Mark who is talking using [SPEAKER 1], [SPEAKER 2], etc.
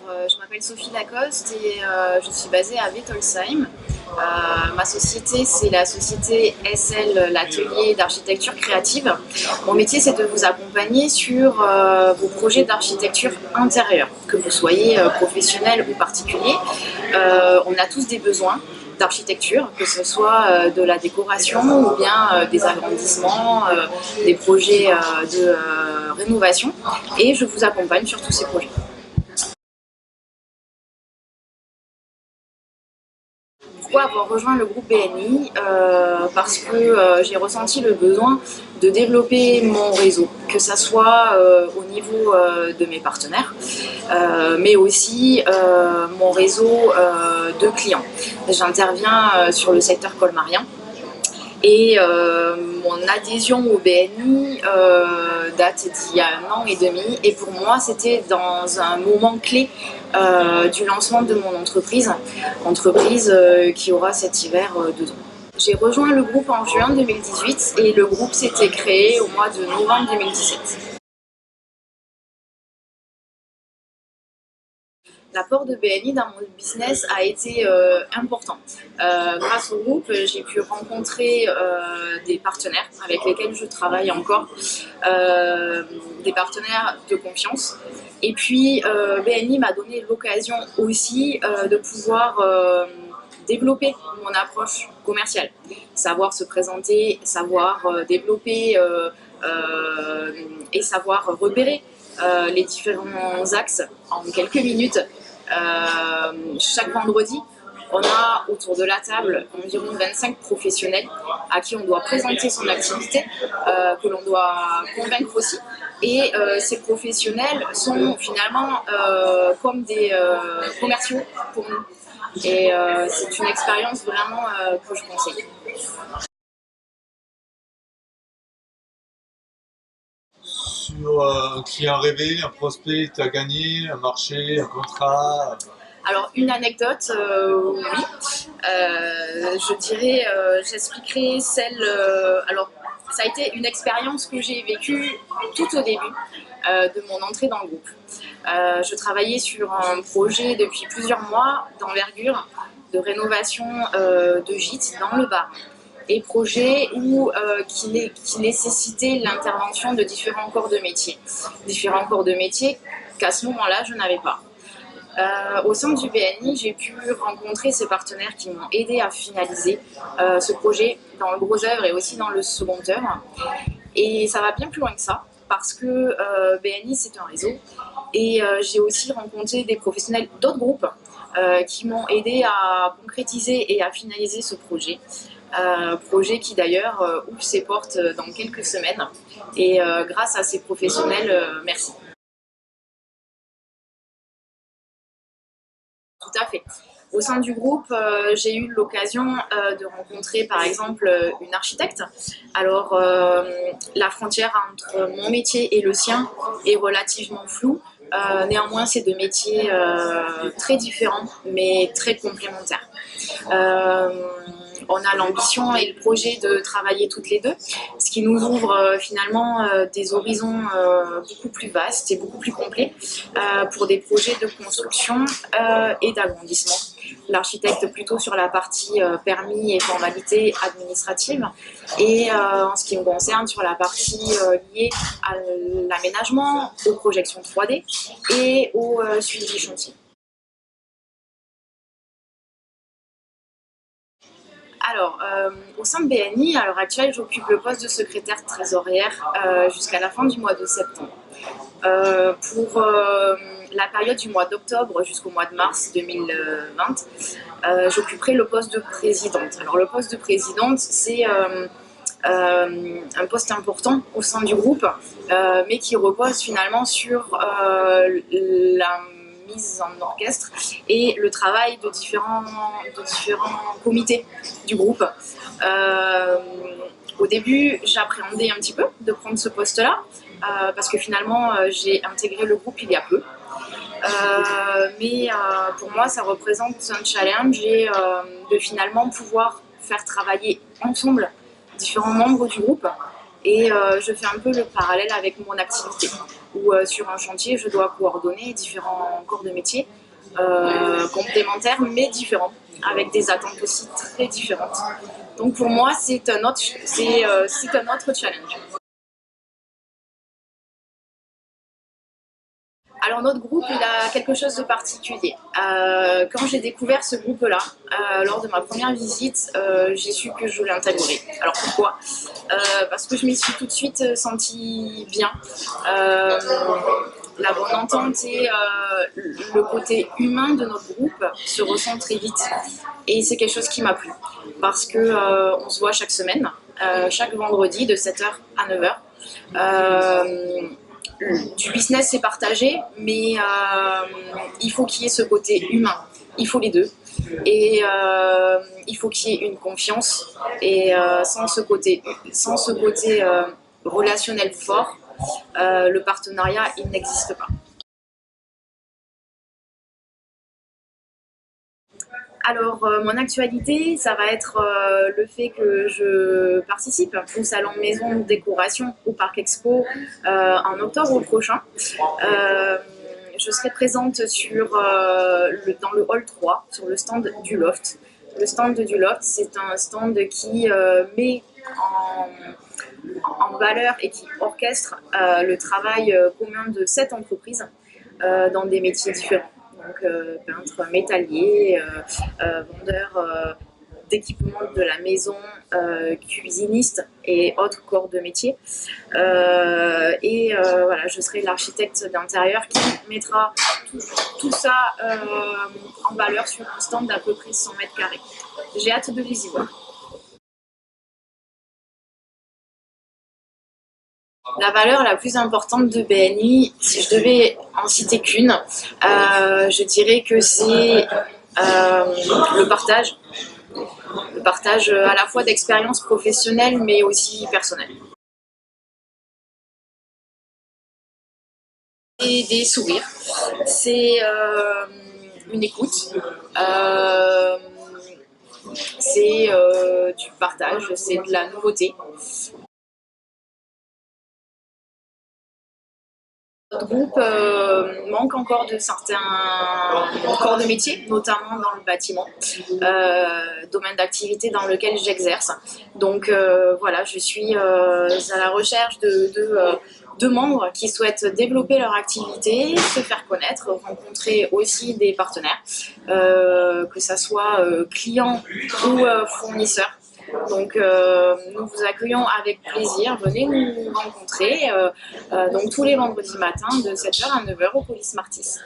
[SPEAKER 1] Je m'appelle Sophie Lacoste et je suis basée à Wettolsheim. Ma société, c'est la société SL, l'atelier d'architecture créative. Mon métier, c'est de vous accompagner sur vos projets d'architecture intérieure, que vous soyez professionnel ou particulier. On a tous des besoins d'architecture, que ce soit de la décoration ou bien des agrandissements, des projets de rénovation, et je vous accompagne sur tous ces projets. Pourquoi avoir rejoint le groupe BNI? Parce que j'ai ressenti le besoin de développer mon réseau, que ce soit au niveau de mes partenaires, mais aussi mon réseau de clients. J'interviens sur le secteur colmarien. Et mon adhésion au BNI date d'il y a 1 an et demi, et pour moi c'était dans un moment clé du lancement de mon entreprise qui aura cet hiver 2 ans. J'ai rejoint le groupe en juin 2018 et le groupe s'était créé au mois de novembre 2017. L'apport de BNI dans mon business a été important. Grâce au groupe, j'ai pu rencontrer des partenaires avec lesquels je travaille encore, des partenaires de confiance. Et puis, BNI m'a donné l'occasion aussi de pouvoir développer mon approche commerciale, savoir se présenter, savoir développer et savoir repérer les différents axes en quelques minutes. Chaque vendredi, on a autour de la table environ 25 professionnels à qui on doit présenter son activité, que l'on doit convaincre aussi. Et ces professionnels sont finalement comme des commerciaux pour nous. Et c'est une expérience vraiment que je conseille.
[SPEAKER 2] Sur un client rêvé, un prospect que tu as gagné, un marché, un contrat?
[SPEAKER 1] Alors, une anecdote, oui. Je dirais, j'expliquerai celle. Alors, ça a été une expérience que j'ai vécue tout au début de mon entrée dans le groupe. Je travaillais sur un projet depuis plusieurs mois d'envergure de rénovation de gîtes dans le Var. Et projet qui nécessitait l'intervention de différents corps de métier. Différents corps de métier qu'à ce moment-là, je n'avais pas. Au sein du BNI, j'ai pu rencontrer ces partenaires qui m'ont aidé à finaliser ce projet dans le gros œuvre et aussi dans le second œuvre. Et ça va bien plus loin que ça, parce que BNI, c'est un réseau. Et j'ai aussi rencontré des professionnels d'autres groupes qui m'ont aidé à concrétiser et à finaliser ce projet. Projet qui d'ailleurs ouvre ses portes dans quelques semaines. Et grâce à ces professionnels, merci. Tout à fait. Au sein du groupe, j'ai eu l'occasion de rencontrer par exemple une architecte. Alors, la frontière entre mon métier et le sien est relativement floue. Néanmoins, c'est deux métiers très différents, mais très complémentaires. On a l'ambition et le projet de travailler toutes les deux, ce qui nous ouvre finalement des horizons beaucoup plus vastes et beaucoup plus complets pour des projets de construction et d'agrandissement. L'architecte plutôt sur la partie permis et formalités administratives, et en ce qui me concerne sur la partie liée à l'aménagement, aux projections 3D et au suivi chantier. Alors, au sein de BNI, à l'heure actuelle, j'occupe le poste de secrétaire trésorière jusqu'à la fin du mois de septembre. Pour la période du mois d'octobre jusqu'au mois de mars 2020, j'occuperai le poste de présidente. Alors, le poste de présidente, c'est un poste important au sein du groupe, mais qui repose finalement sur la mise en orchestre et le travail de différents comités du groupe. Au début, j'appréhendais un petit peu de prendre ce poste-là, parce que finalement, j'ai intégré le groupe il y a peu. Mais pour moi, ça représente un challenge et de finalement pouvoir faire travailler ensemble différents membres du groupe. Et je fais un peu le parallèle avec mon activité, où où sur un chantier, je dois coordonner différents corps de métier complémentaires mais différents, avec des attentes aussi très différentes. Donc pour moi, c'est un autre challenge. Alors notre groupe, il a quelque chose de particulier. Quand j'ai découvert ce groupe-là, lors de ma première visite, j'ai su que je voulais intégrer. Alors pourquoi parce que je m'y suis tout de suite sentie bien. La bonne entente et le côté humain de notre groupe se ressent très vite. Et c'est quelque chose qui m'a plu. Parce que on se voit chaque semaine, chaque vendredi de 7h à 9h. Du business c'est partagé, mais il faut qu'il y ait ce côté humain. Il faut les deux. Et il faut qu'il y ait une confiance. Et sans ce côté relationnel fort, le partenariat, il n'existe pas. Alors, mon actualité, ça va être le fait que je participe au Salon Maison de Décoration au Parc Expo en octobre prochain. Je serai présente dans le hall 3, sur le stand du Loft. Le stand du Loft, c'est un stand qui met en valeur et qui orchestre le travail commun de 7 entreprises dans des métiers différents. Donc peintre métallier, vendeur d'équipements de la maison, cuisiniste et autres corps de métier. Voilà, je serai l'architecte d'intérieur qui mettra tout ça en valeur sur un stand d'à peu près 100 mètres carrés. J'ai hâte de les y voir. La valeur la plus importante de BNI, si je devais en citer qu'une, je dirais que c'est le partage. Le partage à la fois d'expériences professionnelles mais aussi personnelles. Et des sourires, c'est une écoute, c'est du partage, c'est de la nouveauté. Notre groupe manque encore de certains corps de métier, notamment dans le bâtiment, domaine d'activité dans lequel j'exerce. Donc voilà, je suis à la recherche de membres qui souhaitent développer leur activité, se faire connaître, rencontrer aussi des partenaires, que ce soit clients ou fournisseurs. Donc nous vous accueillons avec plaisir, venez nous rencontrer donc tous les vendredis matins de 7h à 9h au Polis Martis.